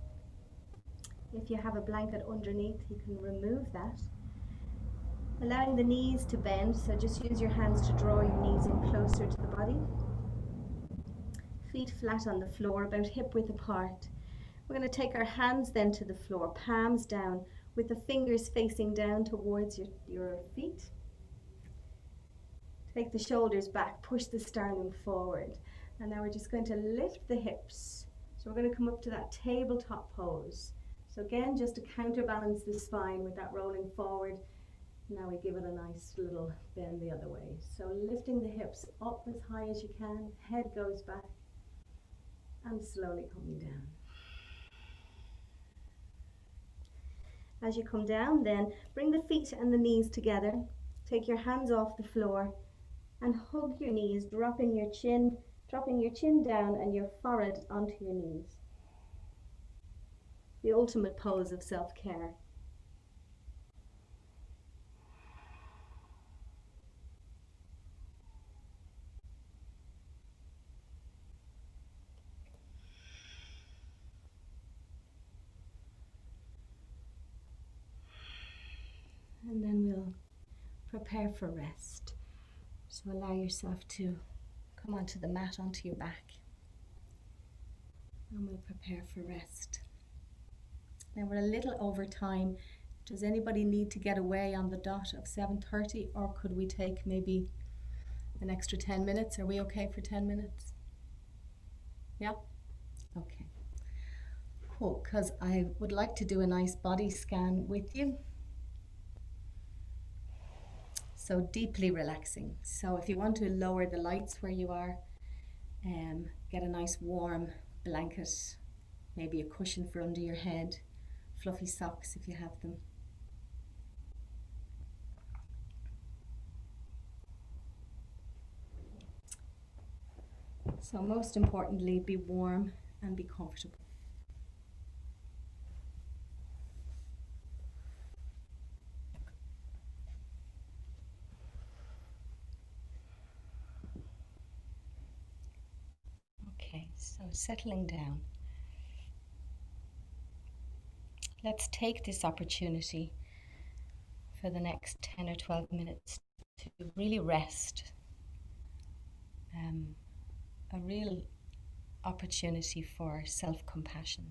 If you have a blanket underneath, you can remove that. Allowing the knees to bend, so just use your hands to draw your knees in closer to the body. Feet flat on the floor, about hip width apart. We're going to take our hands then to the floor, palms down, with the fingers facing down towards your feet. Take the shoulders back, push the sternum forward. And now we're just going to lift the hips. So we're going to come up to that tabletop pose. So again, just to counterbalance the spine with that rolling forward. Now we give it a nice little bend the other way. So lifting the hips up as high as you can, head goes back, and slowly coming down. As you come down, then bring the feet and the knees together. Take your hands off the floor and hug your knees, dropping your chin down and your forehead onto your knees. The ultimate pose of self-care. And then we'll prepare for rest. So allow yourself to come onto the mat, onto your back. And we'll prepare for rest. Now we're a little over time. Does anybody need to get away on the dot of 7:30, or could we take maybe an extra 10 minutes? Are we okay for 10 minutes? Yeah? Okay. Cool, because I would like to do a nice body scan with you. So deeply relaxing. So if you want to lower the lights where you are, get a nice warm blanket, maybe a cushion for under your head, fluffy socks if you have them. So most importantly, be warm and be comfortable. Okay, so settling down. Let's take this opportunity for the next 10 or 12 minutes to really rest. A real opportunity for self-compassion.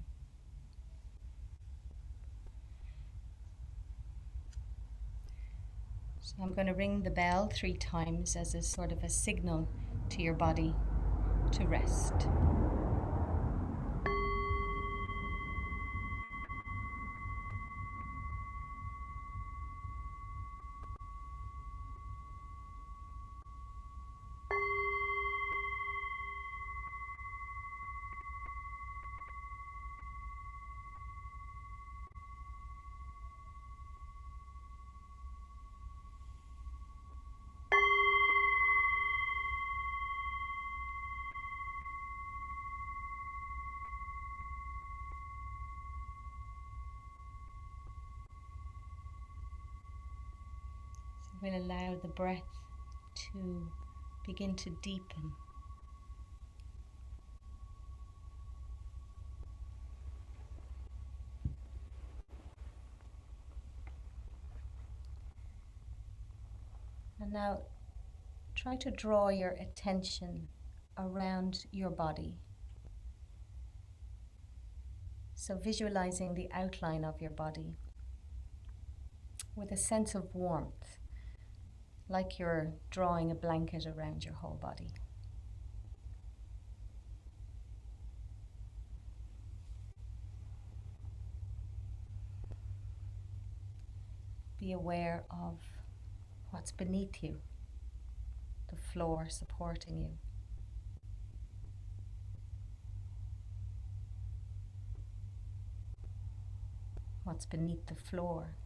So I'm going to ring the bell 3 times as a sort of a signal to your body to rest. We'll allow the breath to begin to deepen. And now try to draw your attention around your body. So visualizing the outline of your body with a sense of warmth, like you're drawing a blanket around your whole body. Be aware of what's beneath you, the floor supporting you. What's beneath the floor.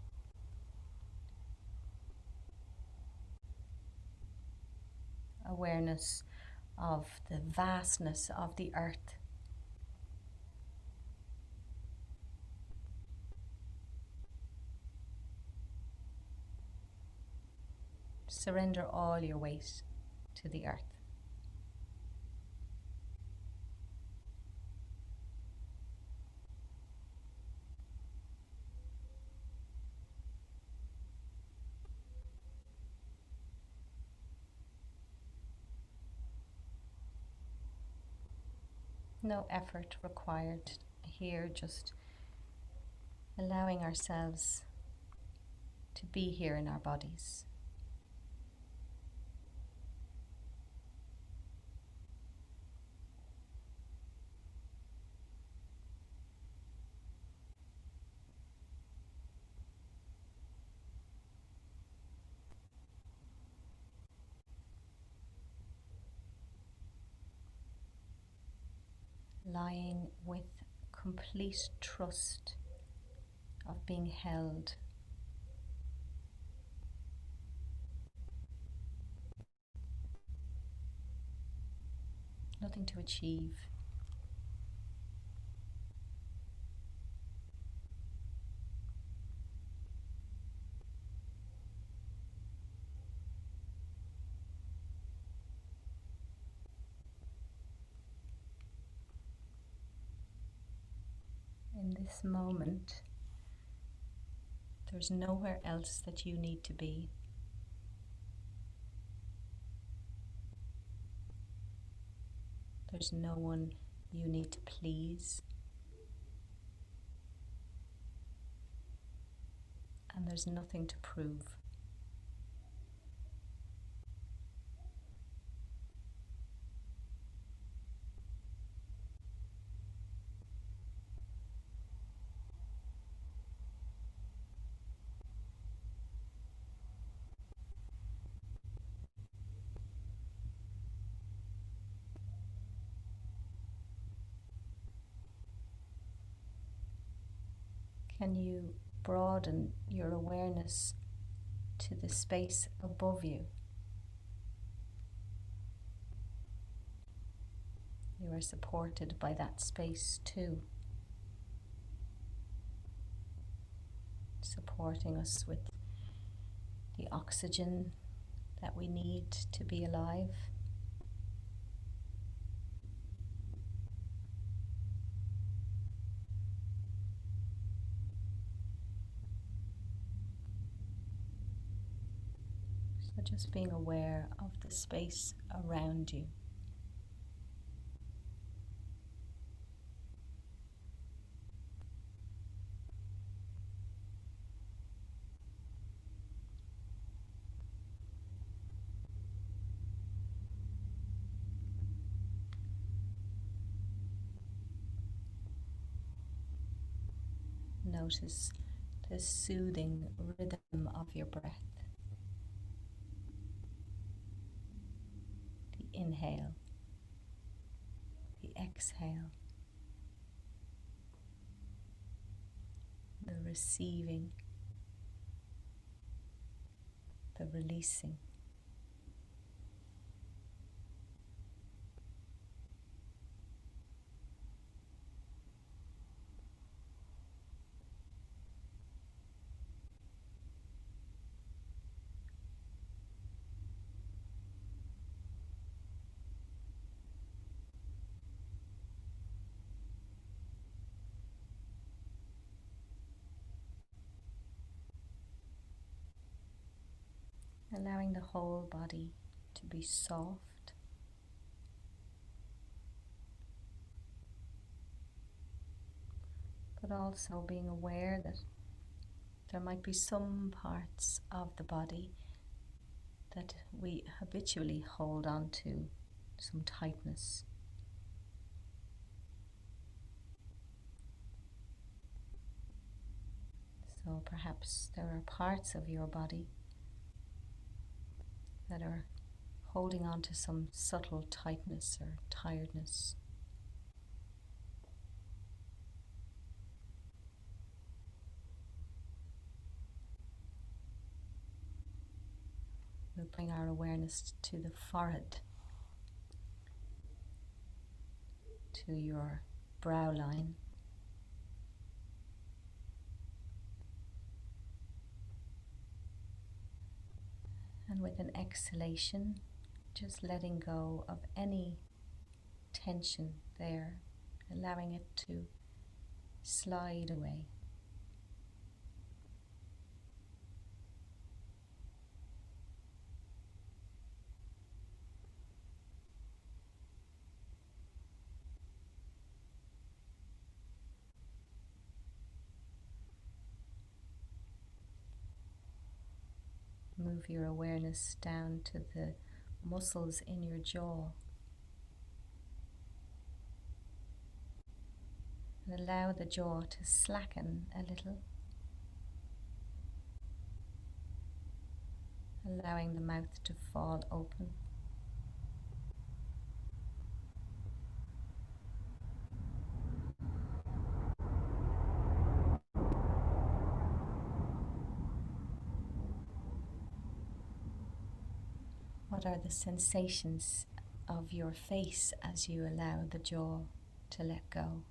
Awareness of the vastness of the earth. Surrender all your weight to the earth. No effort required here, just allowing ourselves to be here in our bodies. Lying with complete trust of being held. Nothing to achieve. In this moment, there's nowhere else that you need to be. There's no one you need to please. And there's nothing to prove. Can you broaden your awareness to the space above you? You are supported by that space too, supporting us with the oxygen that we need to be alive. So just being aware of the space around you. Notice the soothing rhythm of your breath. The inhale, the exhale, the receiving, the releasing. Allowing the whole body to be soft, but also being aware that there might be some parts of the body that we habitually hold on to, some tightness. So perhaps there are parts of your body that are holding on to some subtle tightness or tiredness. We'll bring our awareness to the forehead, to your brow line. And with an exhalation, just letting go of any tension there, allowing it to slide away. move your awareness down to the muscles in your jaw. And allow the jaw to slacken a little, allowing the mouth to fall open. What are the sensations of your face as you allow the jaw to let go?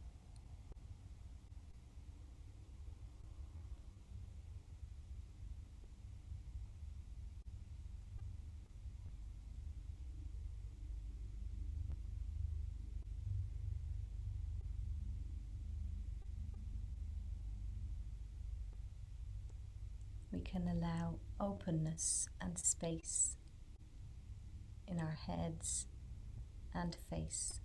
We can allow openness and space in our heads and face.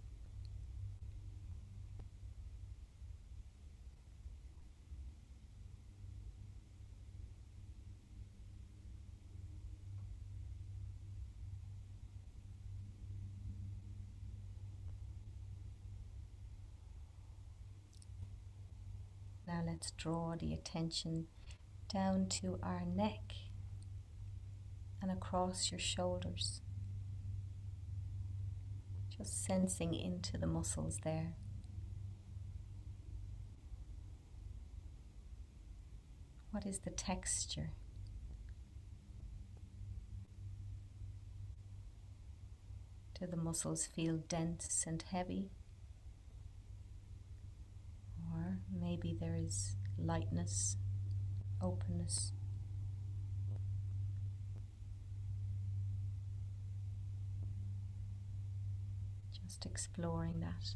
Now let's draw the attention down to our neck and across your shoulders. Just sensing into the muscles there. What is the texture? Do the muscles feel dense and heavy? Or maybe there is lightness, openness. Just exploring that.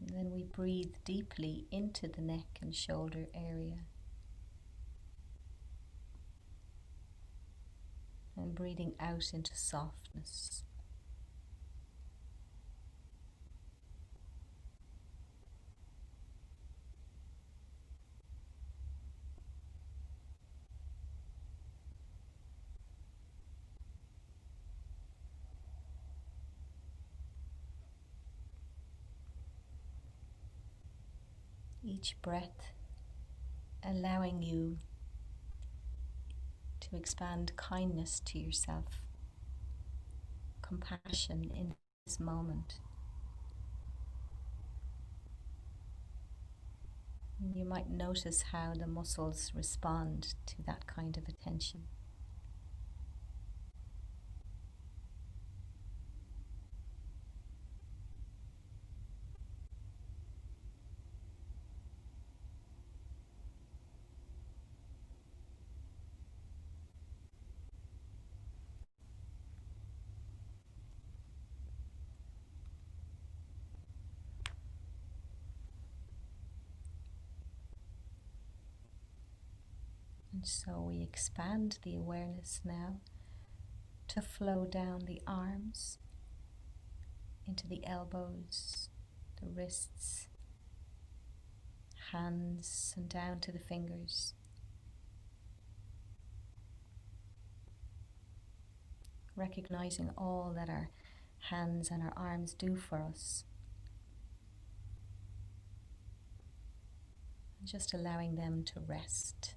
And then we breathe deeply into the neck and shoulder area. And breathing out into softness. Each breath allowing you to expand kindness to yourself, compassion in this moment. You might notice how the muscles respond to that kind of attention. And so we expand the awareness now to flow down the arms, into the elbows, the wrists, hands, and down to the fingers. Recognizing all that our hands and our arms do for us. And just allowing them to rest.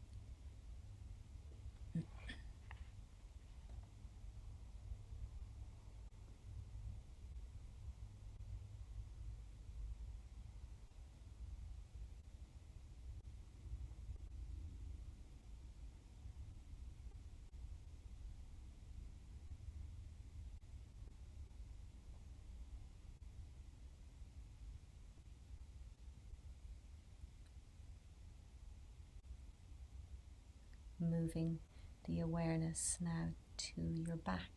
Moving the awareness now to your back,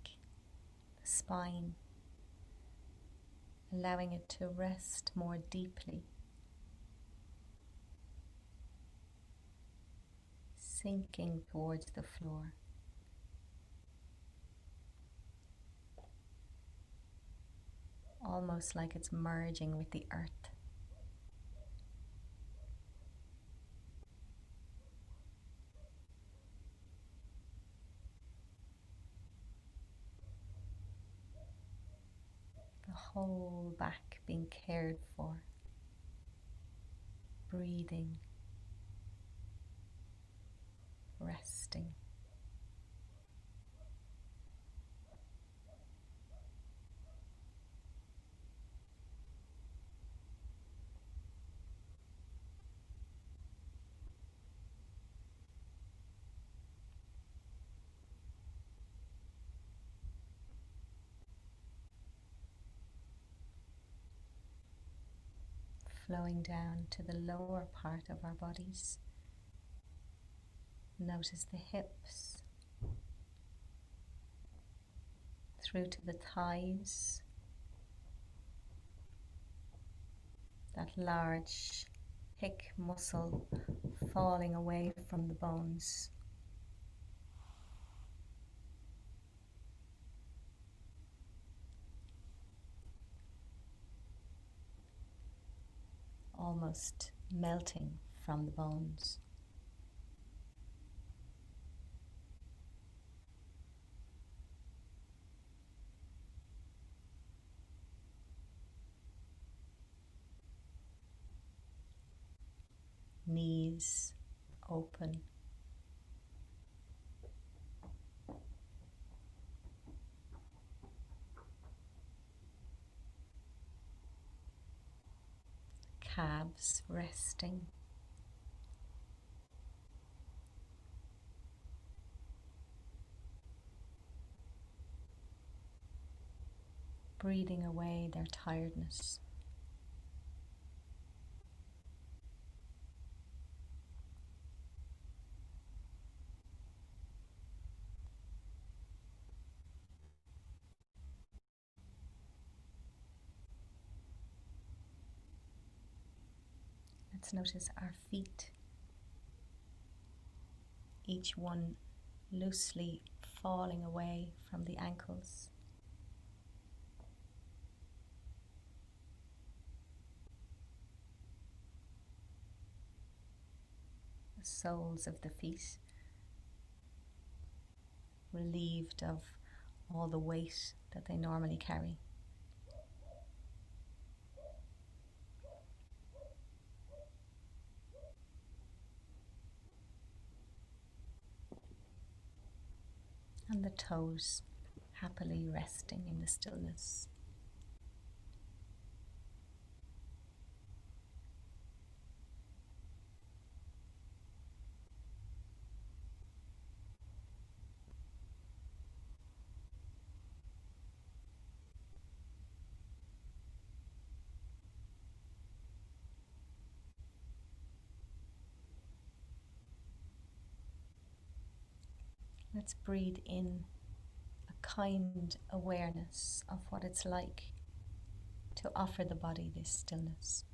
the spine, allowing it to rest more deeply, sinking towards the floor. almost like it's merging with the earth. The whole back being cared for, breathing, resting. Flowing down to the lower part of our bodies. Notice the hips, through to the thighs, that large hick muscle falling away from the bones. Almost melting from the bones. Knees open. Calves resting. Breathing away their tiredness. Let's notice our feet, each one loosely falling away from the ankles. The soles of the feet relieved of all the weight that they normally carry. And the toes happily resting in the stillness. Let's breathe in a kind awareness of what it's like to offer the body this stillness.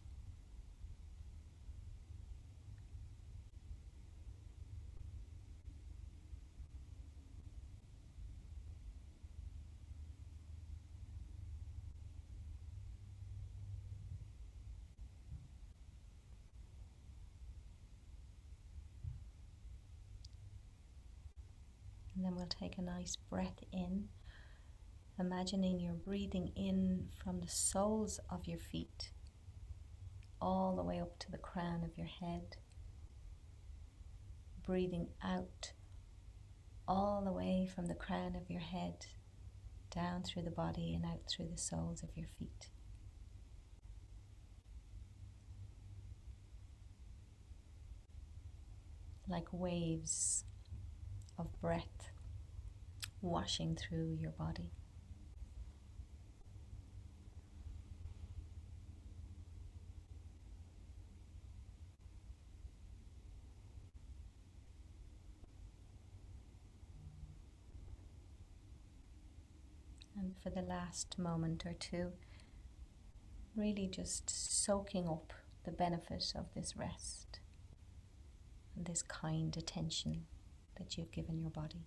And then we'll take a nice breath in, imagining you're breathing in from the soles of your feet, all the way up to the crown of your head. Breathing out all the way from the crown of your head, down through the body and out through the soles of your feet. Like waves of breath washing through your body. And for the last moment or two, really just soaking up the benefit of this rest and this kind attention that you've given your body.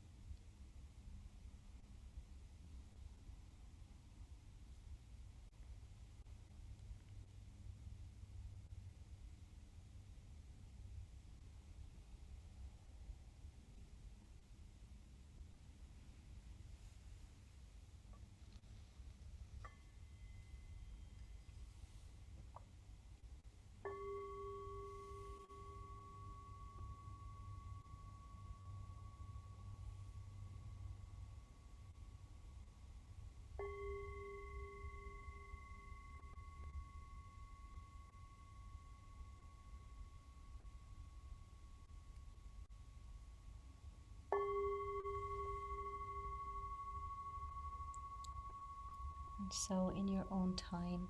And so in your own time,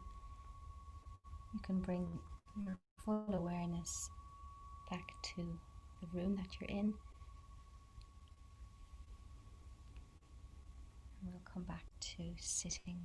you can bring your full awareness back to the room that you're in. And we'll come back to sitting